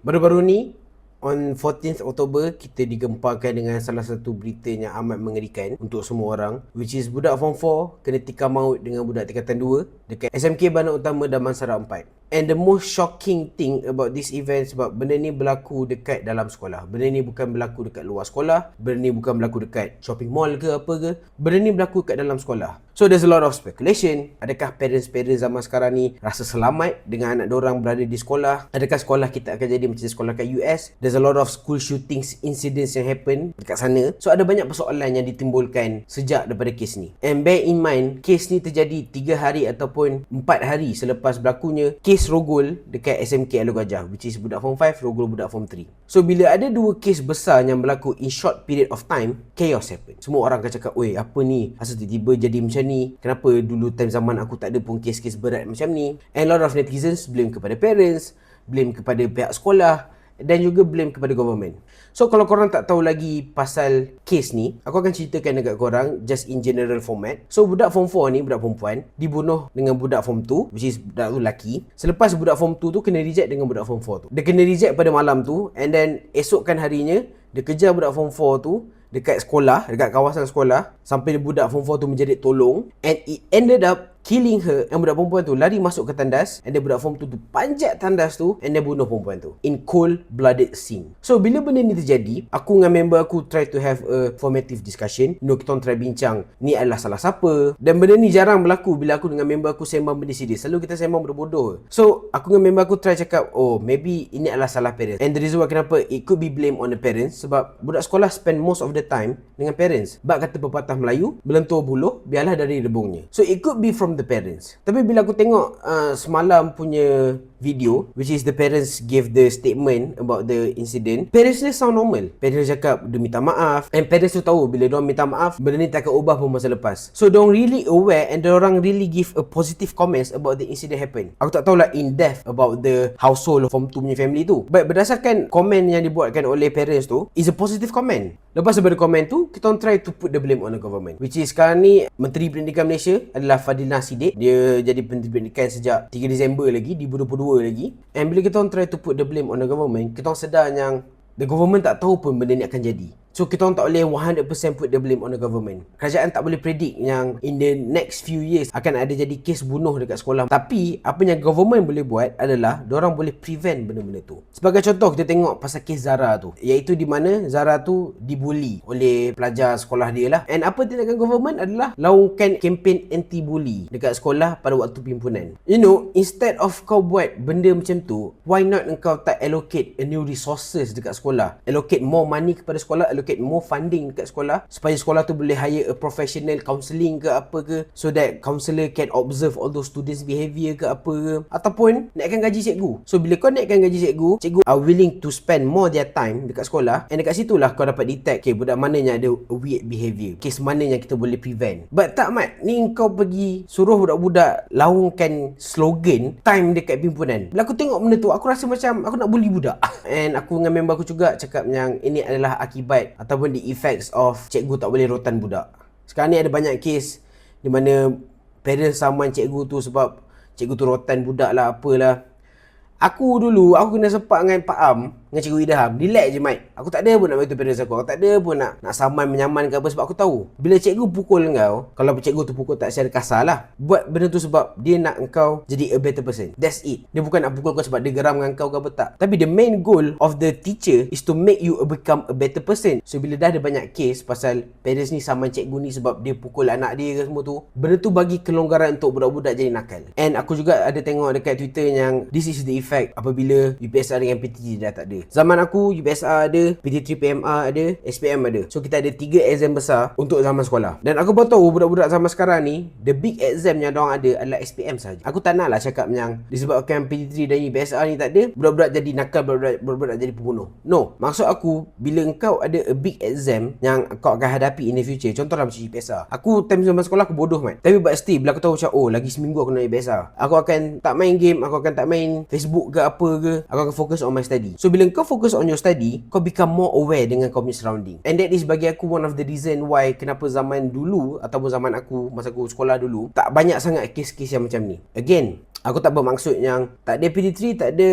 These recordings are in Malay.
Baru-baru ni, on 14th October, kita digemparkan dengan salah satu berita yang amat mengerikan untuk semua orang, which is budak Form 4 kena tikam maut dengan budak tingkatan 2 dekat SMK Bandar Utama Damansara 4. And the most shocking thing about this event, sebab benda ni berlaku dekat dalam sekolah. Benda ni bukan berlaku dekat luar sekolah, benda ni bukan berlaku dekat shopping mall ke apa ke, benda ni berlaku kat dalam sekolah. So there's a lot of speculation. Adakah parents-parents zaman sekarang ni rasa selamat dengan anak diorang berada di sekolah? Adakah sekolah kita akan jadi macam sekolah kat US? There's a lot of school shootings incidents yang happen dekat sana. So ada banyak persoalan yang ditimbulkan sejak daripada kes ni. And bear in mind, kes ni terjadi 3 hari ataupun 4 hari selepas berlakunya kes rogol dekat SMK Alor Gajah, which is budak Form 5 rogol budak Form 3. So bila ada dua kes besar yang berlaku in short period of time, chaos happen. Semua orang akan cakap, "Oi, apa ni? Asal tiba-tiba jadi macam ni? Kenapa dulu time zaman aku tak ada pun kes-kes berat macam ni?" And a lot of netizens blame kepada parents, blame kepada pihak sekolah, dan juga blame kepada government. So kalau korang tak tahu lagi pasal kes ni, aku akan ceritakan dekat korang just in general format. So budak Form 4 ni, budak perempuan, dibunuh dengan budak Form 2, which is budak tu lelaki. Selepas budak Form 2 tu kena reject dengan budak Form 4 tu. Dia kena reject pada malam tu, and then esokkan harinya dia kejar budak Form 4 tu dekat sekolah, dekat kawasan sekolah, sampai budak Form 4 tu menjerit tolong, and it ended up killing her. And budak perempuan tu lari masuk ke tandas, and then budak Form 2 tu panjat tandas tu, and then bunuh perempuan tu in cold blooded scene. So bila benda ni terjadi, aku dengan member aku try to have a formative discussion. Kita orang try bincang ni adalah salah siapa. Dan benda ni jarang berlaku bila aku dengan member aku sembang benda serius. Selalu kita sembang benda bodoh. So aku dengan member aku try cakap, oh maybe ini adalah salah parents. And the reason why kenapa it could be blame on the parents, sebab budak sekolah spend most of the time dengan parents. Bak kata pepatah Melayu, belentur buluh biarlah dari rebungnya. So it could be from the parents. Tapi bila aku tengok semalam punya video, which is the parents gave the statement about the incident, parents dia sound normal. Parents cakap dia minta maaf, and parents tu tahu bila diorang minta maaf, benda ni tak akan ubah pun masa lepas. So diorang really aware, and diorang really give a positive comments about the incident happen. Aku tak tahulah in depth about the household Form 2 punya family tu, but berdasarkan komen yang dibuatkan oleh parents tu, is a positive comment. Lepas daripada komen tu, kita orang try to put the blame on the government, which is sekarang ni Menteri Pendidikan Malaysia adalah Fadilah Siddiq. Dia jadi Menteri Pendidikan sejak 3 Disember lagi, 2022 lagi. And bila kita orang try to put the blame on the government, kita orang sedar yang the government tak tahu pun benda ni akan jadi. So kita orang tak boleh 100% put the blame on the government. Kerajaan tak boleh predict yang in the next few years akan ada jadi kes bunuh dekat sekolah. Tapi apa yang government boleh buat adalah diorang boleh prevent benda-benda tu. Sebagai contoh, kita tengok pasal kes Zara tu, iaitu di mana Zara tu dibuli oleh pelajar sekolah dia lah. And apa tindakan government adalah lakukan kempen anti-bully dekat sekolah pada waktu pimpinan. You know, instead of kau buat benda macam tu, why not engkau tak allocate a new resources dekat sekolah, allocate more money kepada sekolah, allocate more funding dekat sekolah, supaya sekolah tu boleh hire a professional counselling ke apa ke, so that counselor can observe all those students behaviour ke apa ke, ataupun naikkan gaji cikgu. So bila kau naikkan gaji cikgu, cikgu are willing to spend more their time dekat sekolah, and dekat situlah kau dapat detect, okay, budak mana yang ada a weird behaviour, kes mana yang kita boleh prevent. But tak Mat, ni kau pergi suruh budak-budak laungkan slogan time dekat pimpinan. Bila aku tengok benda tu, aku rasa macam aku nak bully budak. And aku dengan member aku juga cakap yang ini adalah akibat ataupun the effects of cikgu tak boleh rotan budak. Sekarang ni ada banyak kes di mana parents saman cikgu tu sebab cikgu tu rotan budak lah apalah. Aku kena sepak dengan Pak Am, dengan Cikgu Idham. Relax je Mat. Aku tak ada pun nak beritahu parents aku. Aku tak ada pun nak saman menyaman ke apa, sebab aku tahu bila cikgu pukul kau, kalau cikgu tu pukul tak secara kasar lah, buat benda tu sebab dia nak kau jadi a better person. That's it. Dia bukan nak pukul kau sebab dia geram dengan kau ke apa, tak. Tapi the main goal of the teacher is to make you become a better person. So bila dah ada banyak case pasal parents ni saman cikgu ni sebab dia pukul anak dia ke semua tu, benda tu bagi kelonggaran untuk budak-budak jadi nakal. And aku juga ada tengok dekat Twitter yang this is the effect apabila UPSR dengan PTT dah tak ada. Zaman aku UPSR ada, PT3 PMR ada, SPM ada. So kita ada 3 exam besar untuk zaman sekolah. Dan aku baru tahu budak-budak zaman sekarang ni, the big exam yang diorang ada adalah SPM saja. Aku tak nak lah cakap yang disebabkan PT3 dan UPSR ni tak ada, budak-budak jadi nakal, budak-budak jadi pembunuh. No, maksud aku bila engkau ada a big exam yang kau akan hadapi in the future, contohlah macam UPSR. Aku time zaman sekolah aku bodoh Mat. Tapi but still bila aku tahu macam oh lagi seminggu aku nak UPSR, aku akan tak main game, aku akan tak main Facebook ke apa ke, aku akan fokus on my study. So bila kau fokus on your study, kau become more aware dengan kau punya surrounding. And that is bagi aku one of the reason why kenapa zaman dulu ataupun zaman aku, masa aku sekolah dulu, tak banyak sangat kes-kes yang macam ni. Again, Aku tak bermaksud yang tak ada PD3, tak ada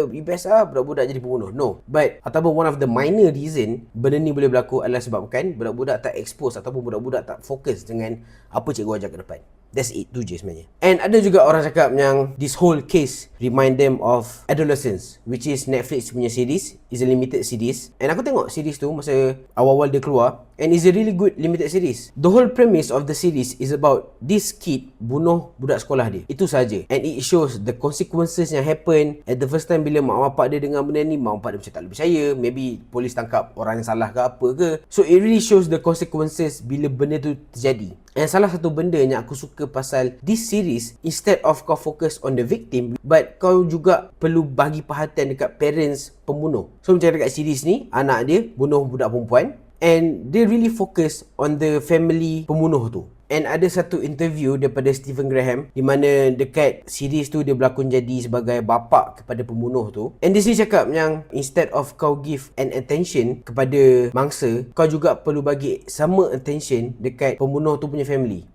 bebas budak-budak jadi pembunuh. No. But ataupun one of the minor reason benda ni boleh berlaku adalah sebabkan budak-budak tak expose ataupun budak-budak tak fokus dengan apa cikgu ajar ke depan. That's it, tu je sebenarnya. And ada juga orang cakap yang this whole case remind them of Adolescence, which is Netflix punya series, is a limited series. And aku tengok series tu masa awal-awal dia keluar, and it's a really good limited series. The whole premise of the series is about this kid bunuh budak sekolah dia. Itu saja. And it shows the consequences yang happen at the first time bila mak bapak dia dengar benda ni, mak bapak dia macam tak boleh percaya, maybe polis tangkap orang yang salah ke apa ke. So it really shows the consequences bila benda tu terjadi. And salah satu benda yang aku suka pasal this series, instead of kau focus on the victim, but kau juga perlu bagi perhatian dekat parents pembunuh. So macam dekat series ni, anak dia bunuh budak perempuan, and they really focus on the family pembunuh tu. And ada satu interview daripada Stephen Graham di mana dekat series tu dia berlakon jadi sebagai bapa kepada pembunuh tu. And dia sini cakap yang instead of kau give an attention kepada mangsa, kau juga perlu bagi sama attention dekat pembunuh tu punya family.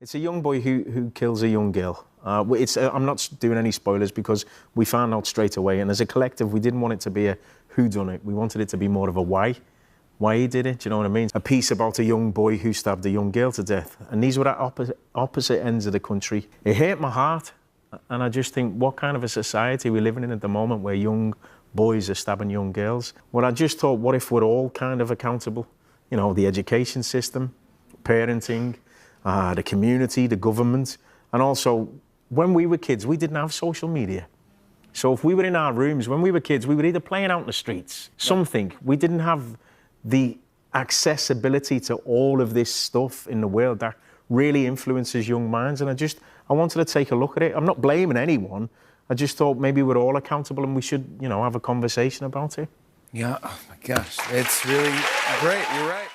It's a young boy who kills a young girl. I'm not doing any spoilers because we found out straight away, and as a collective we didn't want it to be a whodunit. We wanted it to be more of a why he did it, do you know what I mean? A piece about a young boy who stabbed a young girl to death. And these were at opposite ends of the country. It hurt my heart, and I just think, what kind of a society we're living in at the moment where young boys are stabbing young girls? Well, I just thought, what if we're all kind of accountable? You know, the education system, parenting, the community, the government, and also, when we were kids, we didn't have social media. So if we were in our rooms, when we were kids, we were either playing out in the streets, something. We didn't have the accessibility to all of this stuff in the world that really influences young minds, and I wanted to take a look at it. I'm not blaming anyone. I just thought maybe we're all accountable and we should, have a conversation about it. Yeah, oh my gosh, it's really great. You're right.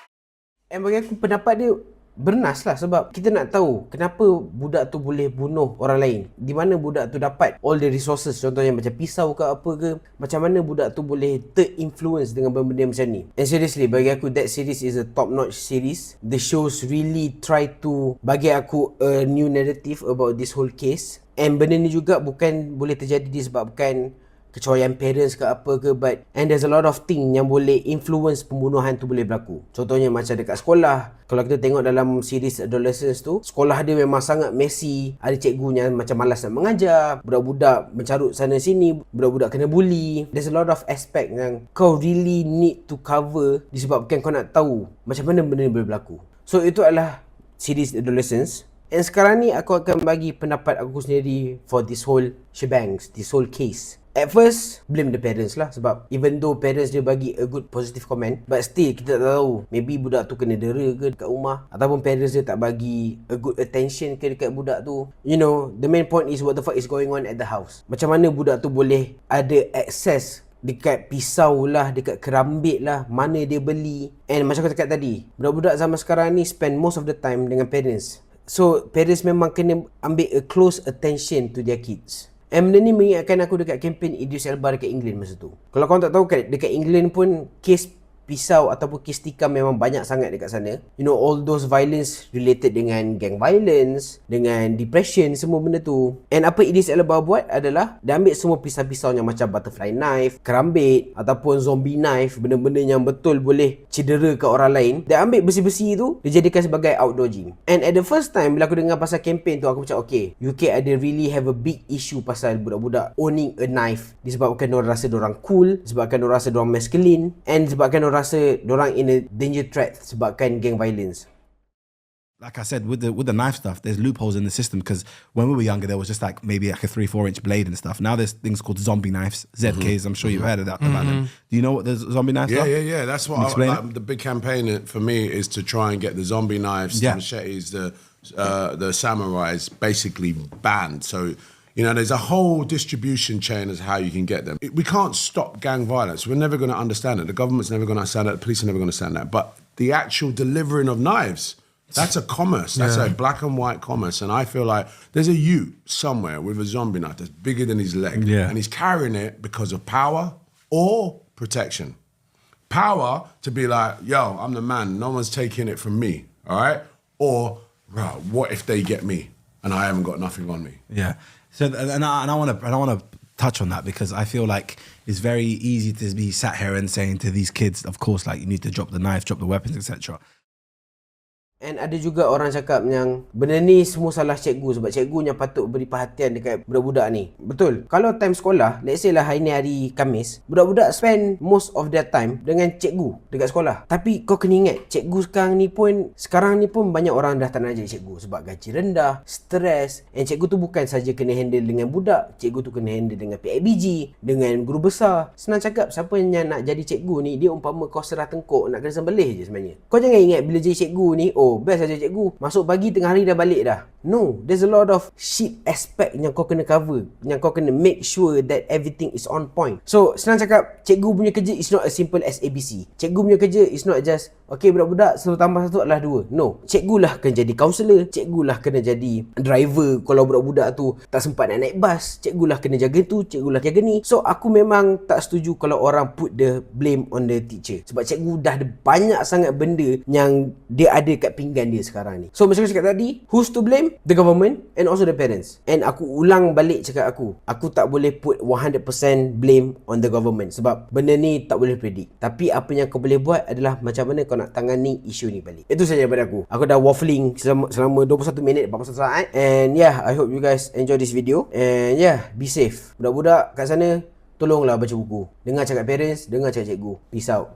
And bagi aku pendapat dia bernas lah, sebab kita nak tahu kenapa budak tu boleh bunuh orang lain, di mana budak tu dapat all the resources, contohnya macam pisau ke apa ke, macam mana budak tu boleh terinfluence dengan benda-benda macam ni. And seriously, bagi aku that series is a top notch series. The shows really try to bagi aku a new narrative about this whole case. And benda ni juga bukan boleh terjadi disebabkan kecoyan parents ke apa ke, and there's a lot of thing yang boleh influence pembunuhan tu boleh berlaku. Contohnya macam dekat sekolah, kalau kita tengok dalam series Adolescence tu, sekolah dia memang sangat messy, ada cikgunya macam malas nak mengajar, budak-budak mencarut sana sini, budak-budak kena bully. There's a lot of aspect yang kau really need to cover disebabkan kau nak tahu macam mana benda ni boleh berlaku. So itu adalah series Adolescence. And sekarang ni aku akan bagi pendapat aku sendiri for this whole shebang, this whole case. At first, blame the parents lah, sebab even though parents dia bagi a good positive comment, but still kita tak tahu, maybe budak tu kena dera ke dekat rumah, ataupun parents dia tak bagi a good attention ke dekat budak tu. The main point is what the fuck is going on at the house. Macam mana budak tu boleh ada access dekat pisau lah, dekat kerambit lah, mana dia beli. And macam aku cakap tadi, budak-budak zaman sekarang ni spend most of the time dengan parents. So parents memang kena ambil a close attention to their kids. And benda ni mengingatkan aku dekat kempen Idris Elba dekat England masa tu. Kalau korang tak tahu kan, dekat England pun kes pisau ataupun kes tikam memang banyak sangat dekat sana. All those violence related dengan gang violence, dengan depression, semua benda tu. And apa Idris Elba buat adalah dia ambil semua pisau-pisau yang macam butterfly knife, kerambit ataupun zombie knife, benda-benda yang betul boleh cedera ke orang lain. Dia ambil besi-besi tu, dia jadikan sebagai outdoor gym. And at the first time bila aku dengar pasal kempen tu, aku macam okay, UK ada really have a big issue pasal budak-budak owning a knife, disebabkan diorang rasa diorang cool, disebabkan diorang rasa diorang masculine, and disebabkan diorang rasa diorang in a danger threat sebabkan gang violence. Like I said, with the knife stuff, there's loopholes in the system, because when we were younger, there was just maybe a 3-4 inch blade and stuff. Now there's things called zombie knives, ZKs. I'm sure you've heard about them. Do you know what the zombie knives are? Yeah. That's what the big campaign for me is to try and get the zombie knives, the machetes, the samurais basically banned. So, there's a whole distribution chain as how you can get them. We can't stop gang violence. We're never going to understand it. The government's never going to understand it. The police are never going to understand that. But the actual delivering of knives, that's a commerce. That's a black and white commerce. And I feel like there's a youth somewhere with a zombie knife that's bigger than his leg. Yeah. And he's carrying it because of power or protection. Power to be like, yo, I'm the man. No one's taking it from me. All right? Or, bro, what if they get me and I haven't got nothing on me? Yeah. So, and I want to touch on that because I feel like it's very easy to be sat here and saying to these kids, of course, like you need to drop the knife, drop the weapons, etc. And ada juga orang cakap yang benda ni semua salah cikgu sebab cikgu yang patut beri perhatian dekat budak-budak ni. Betul. Kalau time sekolah, let's say lah hari ni hari Khamis, budak-budak spend most of their time dengan cikgu dekat sekolah. Tapi kau kena ingat, cikgu sekarang ni pun banyak orang dah tak nak jadi cikgu sebab gaji rendah, stres. And cikgu tu bukan saja kena handle dengan budak, cikgu tu kena handle dengan PIBG, dengan guru besar. Senang cakap, siapa yang nak jadi cikgu ni, dia umpama kau serah tengkuk nak kena sembelih je sebenarnya. Kau jangan ingat bila jadi cikgu ni, best saja cikgu, masuk pagi tengah hari dah balik dah. No, there's a lot of shit aspect yang kau kena cover, yang kau kena make sure that everything is on point. So senang cakap, cikgu punya kerja is not as simple as ABC. Cikgu punya kerja is not just okay budak-budak 1 tambah 1 adalah 2. No, cikgu lah kena jadi kaunselor, cikgu lah kena jadi driver kalau budak-budak tu tak sempat nak naik bas, cikgu lah kena jaga tu, cikgu lah jaga ni. So aku memang tak setuju kalau orang put the blame on the teacher sebab cikgu dah ada banyak sangat benda yang dia ada kat pinggan dia sekarang ni. So macam aku cakap tadi, who's to blame? The government and also the parents. And aku ulang balik cakap aku tak boleh put 100% blame on the government sebab benda ni tak boleh predict. Tapi apa yang kau boleh buat adalah macam mana kau nak tangani isu ni balik. Itu saja daripada aku. Aku dah waffling selama 21 minit 41 saat. And yeah, I hope you guys enjoy this video. And yeah, be safe. Budak-budak kat sana, tolonglah baca buku. Dengar cakap parents, dengar cakap cikgu. Peace out.